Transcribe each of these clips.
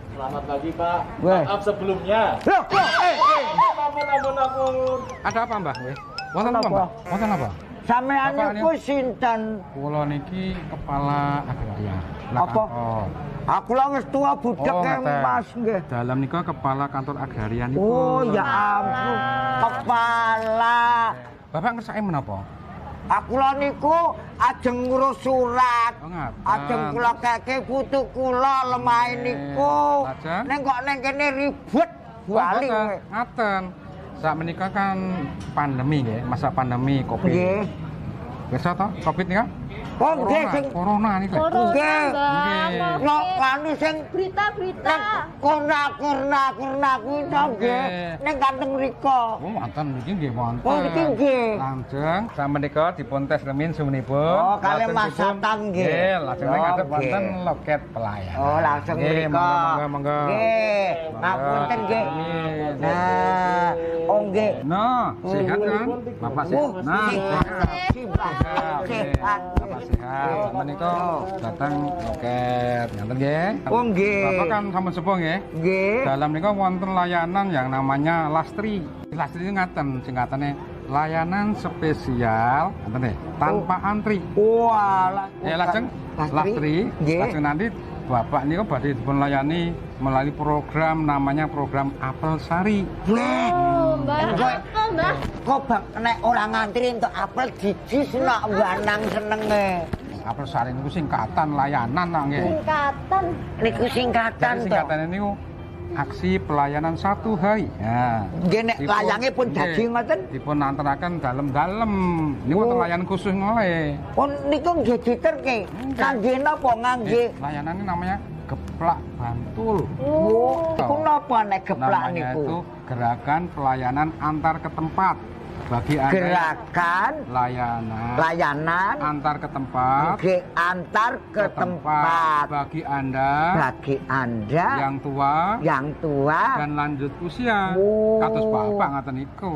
Selamat pagi, Pak. Weh. Maaf sebelumnya. Loh, Ampun. Ada apa, Mbah? Wonten apa, Mbah? Wonten apa? sampean Bapak niku sinten? Kula niki kepala agraria. Apa? Aku lah wis tua budek ngeten. Mas nggih. Dalam nika kepala kantor agraria niku. Oh, ya ampun. Kepala. Bapak ngersake menapa? Aku lah niku ajeng ngurus surat. Oh, ngaten. Ajeng kula keke putu kula lemah niku. Lajeng? Ning kok ning kene ribet bali kowe. Ngaten. Saat menika kan pandemi nggih, masa pandemi Covid. Nggih. Biasa toh Covid nika? Oh, nggih sing Corona niki. nggih. Nggih. No kanu sing Berita-berita. kurna kuwi to nggih. Ning kanteng mriko. Oh, wonten niki nggih wonten. Oh, niki nggih. Lajeng sak menika dipun tes remin sumenipun. Oh, kalih Lajeng Mas dipun- Satam nggih. Nggih, lajeng Oh, ngadep nggih. wonten loket pelayanan. Oh, langsung Nggih, mriko. monggo. Nggih, ngapunten nggih. Nah, oh nggih. Nah, sehat kan? Bapak sehat. Nah, sehat. Sehat. Sehat. Bapak sehat. Sama menika datang loket. Ngaten nggih. Oh nggih. Bapak kan sampun sepuh nggih. Nggih. Dalam nika wonten layanan yang namanya Lastri. Lastri itu ngaten singkatane layanan spesial ngaten nggih, tanpa antri. Walah. Ya lajeng Lastri, Nggih. lajeng nanti Bapak niku badhe dipun layani melalui program namanya program Apel Sari. Weh. Mbak, apa, Mbak? Kok bak nek ora ngantri entuk apel jijis nak wanang senenge. Apel Sari niku singkatan layanan nggih. Singkatan. Niku singkatan Jadi to. singkatane niku aksi pelayanan 1 hari. Ya. Nggih nek Dipun- layange pun dadi nggih, ngoten. Dipun antaraken dalem-dalem. Niku wonten Oh. layanan khusus ngoleh. Oh niku nggih diterke. Kangge napa ngangge? Layanannya namanya geplak bantul. Oh, iku napa nek geplak Namanya niku? itu gerakan pelayanan antar ke tempat. Bagi Anda Gerakan layanan antar ke tempat, nggih antar ke tempat. bagi Anda Bagi Anda yang tua tua dan lanjut usia. Oh. Kados Bapak ngaten niku.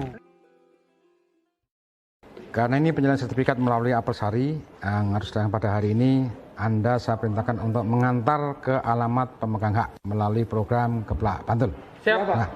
Karena ini penyerahan sertifikat melalui Apel Sari yang harus dilakukan pada hari ini, Anda saya perintahkan untuk mengantar ke alamat pemegang hak melalui program Geplak Bantul. Siap, Pak. Nah,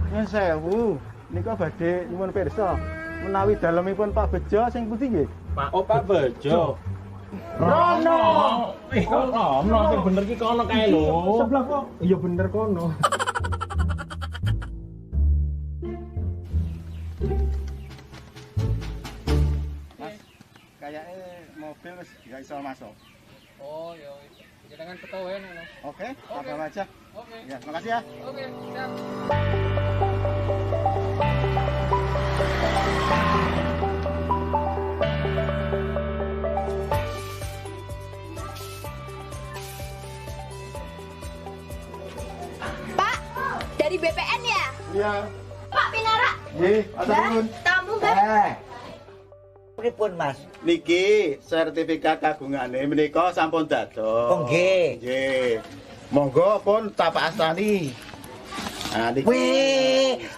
Nyuwun sewu, nika badhe nyuwun pirsa. Menawi dalemipun Pak Bejo sing pundi nggih? Pak Bejo. Rono. Kok rono sing bener ki kono kae lho. Sebelah kok. Iya bener kono. Mas, kayaknya mobil wis gak iso masuk. oh ya, jangan ketahuan lho. Oke, apa aja. Oke. Ya, makasih ya. Oke, siap. Pak, dari BPN ya? Iya. Pak Pinara. Nggih, atur nuwun. Tamu, Mbak. pripun Mas? Niki sertifikat kagungane menika sampun dados. Oh nggih. Nggih. Monggo pun tapak astani. Nah, niki.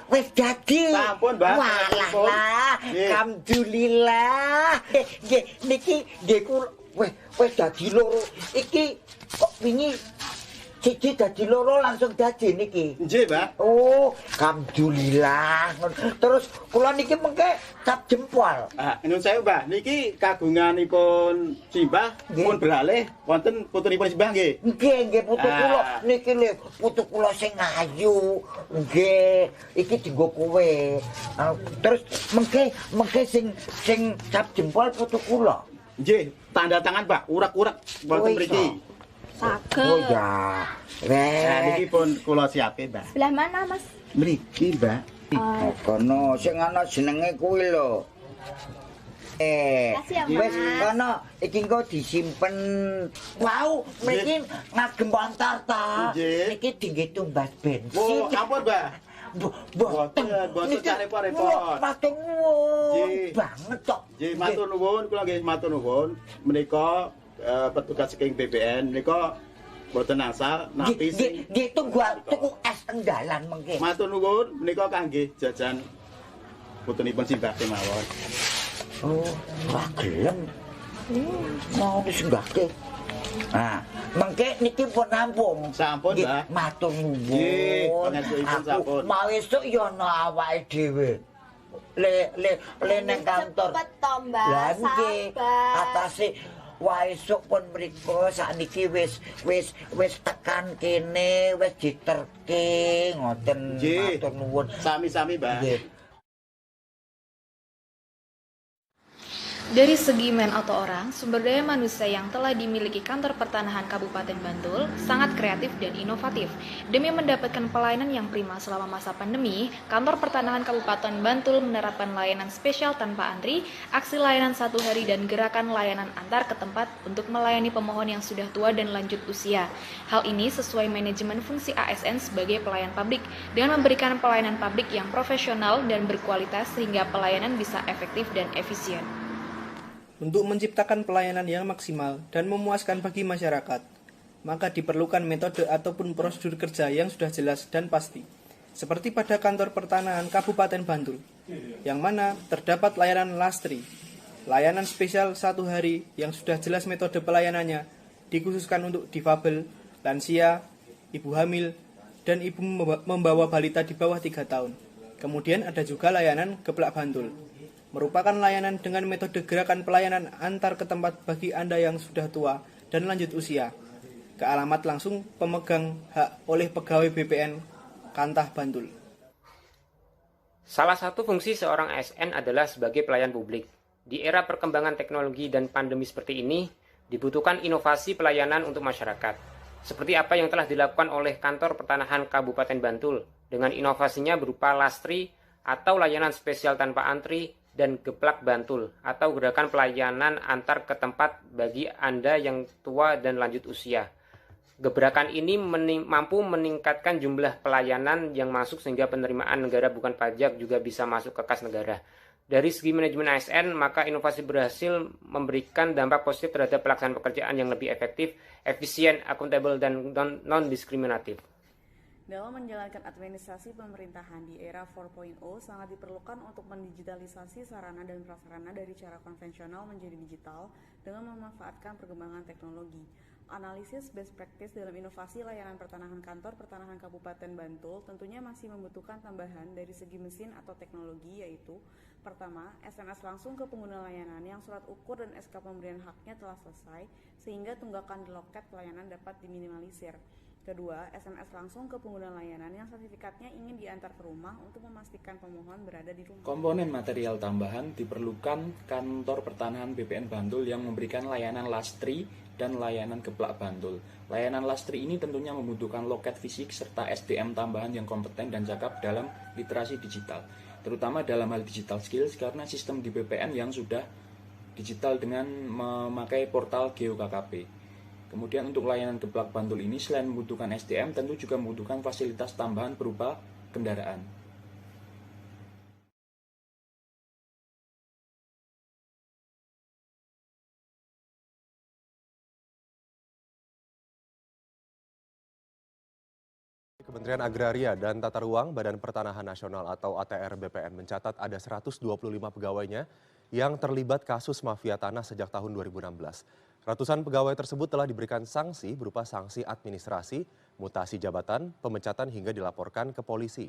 Wis dadi. Sampun, Mbak. Walah Sampun. lah. Nggih. Alhamdulillah. Nggih, niki nggih kula wis dadi loro. Iki kok wingi siji dadi loro langsung dadi niki. Nggih, Mbak. Oh, alhamdulillah. Terus kula niki mengke cap jempol. Ah, nyuwun sewu, Mbak. Niki kagunganipun Simbah Nggih. pun beralih wonten putunipun Simbah nggih. Nggih, nggih putu kula Ah. niki lho, putu kula sing ayu. Nggih, iki dienggo kowe. Terus mengke sing cap jempol putu kula. Nggih, tanda tangan, Pak. Urak-urak wonten Oh, mriki. Saged. Oh ya. Nah, niki pun kula siapke, Mbak. Sebelah mana, Mas? Mriki, Mbak. Oh, kono sing ana jenenge kuwi lho. Makasih ya, Wis Mas. kono iki engko disimpen. Wow, mriki ngagem montor ta. Nggih. Niki dinggih tumbas bensin. Oh, ampun, Mbak. Boten, boten cari repot. Matur nuwun Nggih. banget kok. Nggih, matur nuwun, kula nggih matur nuwun. Menika petugas saking BPN menika boten asal napi sing Nggih tunggu tuku es enggalan mengke. matur nuwun menika kangge jajan putunipun simbah kemawon. Oh, ora gelem. Mau disenggahke. Nah, mengke niki pun rampung. Sampun, Nggih, Mbak. matur Nggih, nuwun. panjenenganipun sampun. Mau esuk ya ana awake dhewe. Le nang kantor. Cepet to, Mbak. Lah nggih, Sabar. atase wae esuk pun mriku sakniki wis tekan kene, wis diterke ngoten. Nggih. Matur nuwun. Sami-sami, Mbak. Nggih. Dari segi man atau orang, sumber daya manusia yang telah dimiliki Kantor Pertanahan Kabupaten Bantul sangat kreatif dan inovatif. Demi mendapatkan pelayanan yang prima selama masa pandemi, Kantor Pertanahan Kabupaten Bantul menerapkan layanan spesial tanpa antri, aksi layanan 1 hari dan gerakan layanan antar ke tempat untuk melayani pemohon yang sudah tua dan lanjut usia. Hal ini sesuai manajemen fungsi ASN sebagai pelayan publik dengan memberikan pelayanan publik yang profesional dan berkualitas sehingga pelayanan bisa efektif dan efisien. Untuk menciptakan pelayanan yang maksimal dan memuaskan bagi masyarakat, maka diperlukan metode ataupun prosedur kerja yang sudah jelas dan pasti. Seperti pada Kantor Pertanahan Kabupaten Bantul, yang mana terdapat layanan lastri, layanan spesial 1 hari yang sudah jelas metode pelayanannya, dikhususkan untuk difabel, lansia, ibu hamil, dan ibu membawa balita di bawah 3 tahun. Kemudian ada juga layanan Geplak Bantul, merupakan layanan dengan metode gerakan pelayanan antar ke tempat bagi Anda yang sudah tua dan lanjut usia, ke alamat langsung pemegang hak oleh pegawai BPN Kantah Bantul. Salah satu fungsi seorang ASN adalah sebagai pelayan publik. Di era perkembangan teknologi dan pandemi seperti ini, dibutuhkan inovasi pelayanan untuk masyarakat. Seperti apa yang telah dilakukan oleh Kantor Pertanahan Kabupaten Bantul, dengan inovasinya berupa lastri atau layanan spesial tanpa antri, dan Geplak Bantul atau gerakan pelayanan antar ke tempat bagi Anda yang tua dan lanjut usia. Gebrakan ini mampu meningkatkan jumlah pelayanan yang masuk sehingga penerimaan negara bukan pajak juga bisa masuk ke kas negara. Dari segi manajemen ASN, maka inovasi berhasil memberikan dampak positif terhadap pelaksanaan pekerjaan yang lebih efektif, efisien, akuntabel, dan non-diskriminatif. Dalam menjalankan administrasi pemerintahan di era 4.0 sangat diperlukan untuk mendigitalisasi sarana dan prasarana dari cara konvensional menjadi digital dengan memanfaatkan perkembangan teknologi. Analisis best practice dalam inovasi layanan pertanahan Kantor Pertanahan Kabupaten Bantul tentunya masih membutuhkan tambahan dari segi mesin atau teknologi, yaitu pertama, SMS langsung ke pengguna layanan yang surat ukur dan SK pemberian haknya telah selesai sehingga tunggakan di loket pelayanan dapat diminimalisir. Kedua, SMS langsung ke pengguna layanan yang sertifikatnya ingin diantar ke rumah untuk memastikan pemohon berada di rumah. Komponen material tambahan diperlukan Kantor Pertanahan BPN Bantul yang memberikan layanan lastri dan layanan Geplak Bantul. Layanan lastri ini tentunya membutuhkan loket fisik serta SDM tambahan yang kompeten dan cakap dalam literasi digital, terutama dalam hal digital skills karena sistem di BPN yang sudah digital dengan memakai portal GeoKKP. Kemudian untuk layanan Geplak Bantul ini selain membutuhkan SDM, tentu juga membutuhkan fasilitas tambahan berupa kendaraan. Kementerian Agraria dan Tata Ruang Badan Pertanahan Nasional atau ATR BPN mencatat ada 125 pegawainya yang terlibat kasus mafia tanah sejak tahun 2016. Ratusan pegawai tersebut telah diberikan sanksi berupa sanksi administrasi, mutasi jabatan, pemecatan hingga dilaporkan ke polisi.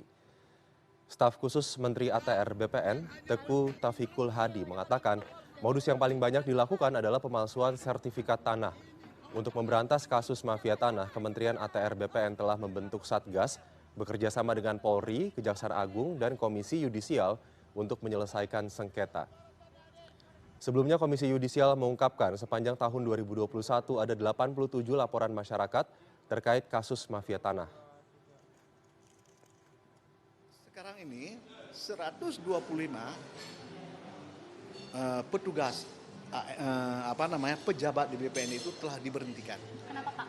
Staf khusus Menteri ATR BPN, Teku Taufikul Hadi mengatakan modus yang paling banyak dilakukan adalah pemalsuan sertifikat tanah. Untuk memberantas kasus mafia tanah, Kementerian ATR BPN telah membentuk Satgas bekerja sama dengan Polri, Kejaksaan Agung, dan Komisi Yudisial untuk menyelesaikan sengketa. Sebelumnya Komisi Yudisial mengungkapkan sepanjang tahun 2021 ada 87 laporan masyarakat terkait kasus mafia tanah. Sekarang ini 125 petugas pejabat di BPN itu telah diberhentikan. Kenapa, Pak?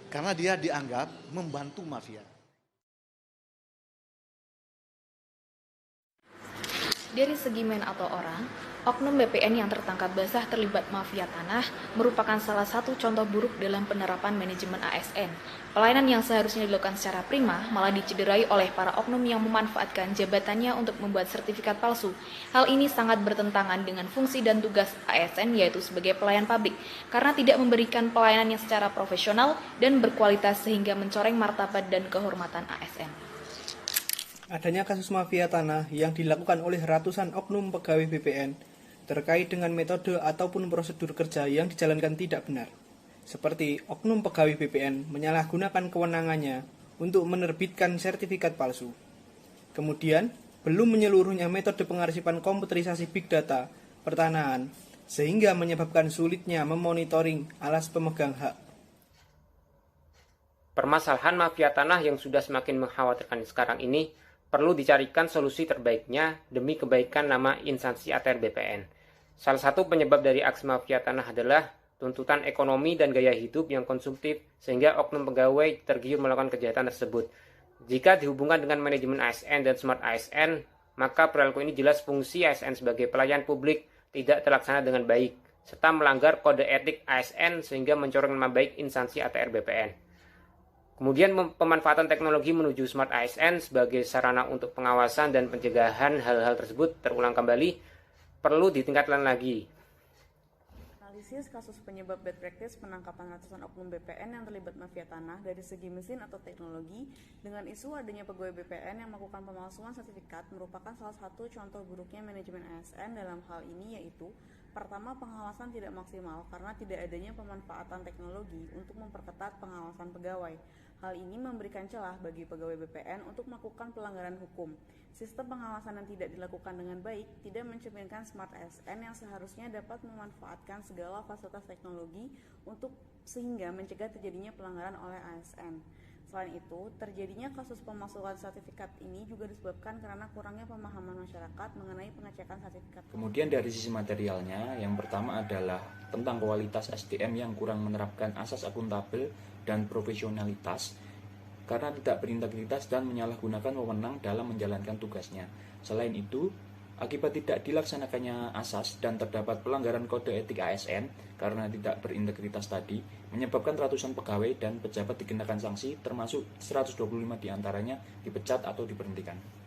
Karena dia dianggap membantu mafia. Dari segi men atau orang, oknum BPN yang tertangkap basah terlibat mafia tanah merupakan salah satu contoh buruk dalam penerapan manajemen ASN. Pelayanan yang seharusnya dilakukan secara prima malah dicederai oleh para oknum yang memanfaatkan jabatannya untuk membuat sertifikat palsu. Hal ini sangat bertentangan dengan fungsi dan tugas ASN yaitu sebagai pelayan publik, karena tidak memberikan pelayanan yang secara profesional dan berkualitas sehingga mencoreng martabat dan kehormatan ASN. Adanya kasus mafia tanah yang dilakukan oleh ratusan oknum pegawai BPN terkait dengan metode ataupun prosedur kerja yang dijalankan tidak benar. Seperti oknum pegawai BPN menyalahgunakan kewenangannya untuk menerbitkan sertifikat palsu. Kemudian, belum menyeluruhnya metode pengarsipan komputerisasi big data pertanahan sehingga menyebabkan sulitnya memonitoring alas pemegang hak. Permasalahan mafia tanah yang sudah semakin mengkhawatirkan sekarang ini perlu dicarikan solusi terbaiknya demi kebaikan nama instansi ATR BPN. Salah satu penyebab dari aksi mafia tanah adalah tuntutan ekonomi dan gaya hidup yang konsumtif sehingga oknum pegawai tergiur melakukan kejahatan tersebut. Jika dihubungkan dengan manajemen ASN dan smart ASN, maka perilaku ini jelas fungsi ASN sebagai pelayan publik tidak terlaksana dengan baik, serta melanggar kode etik ASN sehingga mencoreng nama baik instansi ATR BPN. Kemudian pemanfaatan teknologi menuju smart ASN sebagai sarana untuk pengawasan dan pencegahan hal-hal tersebut terulang kembali perlu ditingkatkan lagi. Analisis kasus penyebab bad practice penangkapan ratusan oknum BPN yang terlibat mafia tanah dari segi mesin atau teknologi dengan isu adanya pegawai BPN yang melakukan pemalsuan sertifikat merupakan salah satu contoh buruknya manajemen ASN dalam hal ini, yaitu pertama, pengawasan tidak maksimal karena tidak adanya pemanfaatan teknologi untuk memperketat pengawasan pegawai. Hal ini memberikan celah bagi pegawai BPN untuk melakukan pelanggaran hukum. Sistem pengawasan yang tidak dilakukan dengan baik tidak mencerminkan smart ASN yang seharusnya dapat memanfaatkan segala fasilitas teknologi untuk sehingga mencegah terjadinya pelanggaran oleh ASN. Selain itu, terjadinya kasus pemalsuan sertifikat ini juga disebabkan karena kurangnya pemahaman masyarakat mengenai pengecekan sertifikat. Kemudian dari sisi materialnya, yang pertama adalah tentang kualitas SDM yang kurang menerapkan asas akuntabel dan profesionalitas karena tidak berintegritas dan menyalahgunakan wewenang dalam menjalankan tugasnya. Selain itu, akibat tidak dilaksanakannya asas dan terdapat pelanggaran kode etik ASN karena tidak berintegritas tadi, menyebabkan ratusan pegawai dan pejabat dikenakan sanksi termasuk 125 diantaranya dipecat atau diberhentikan.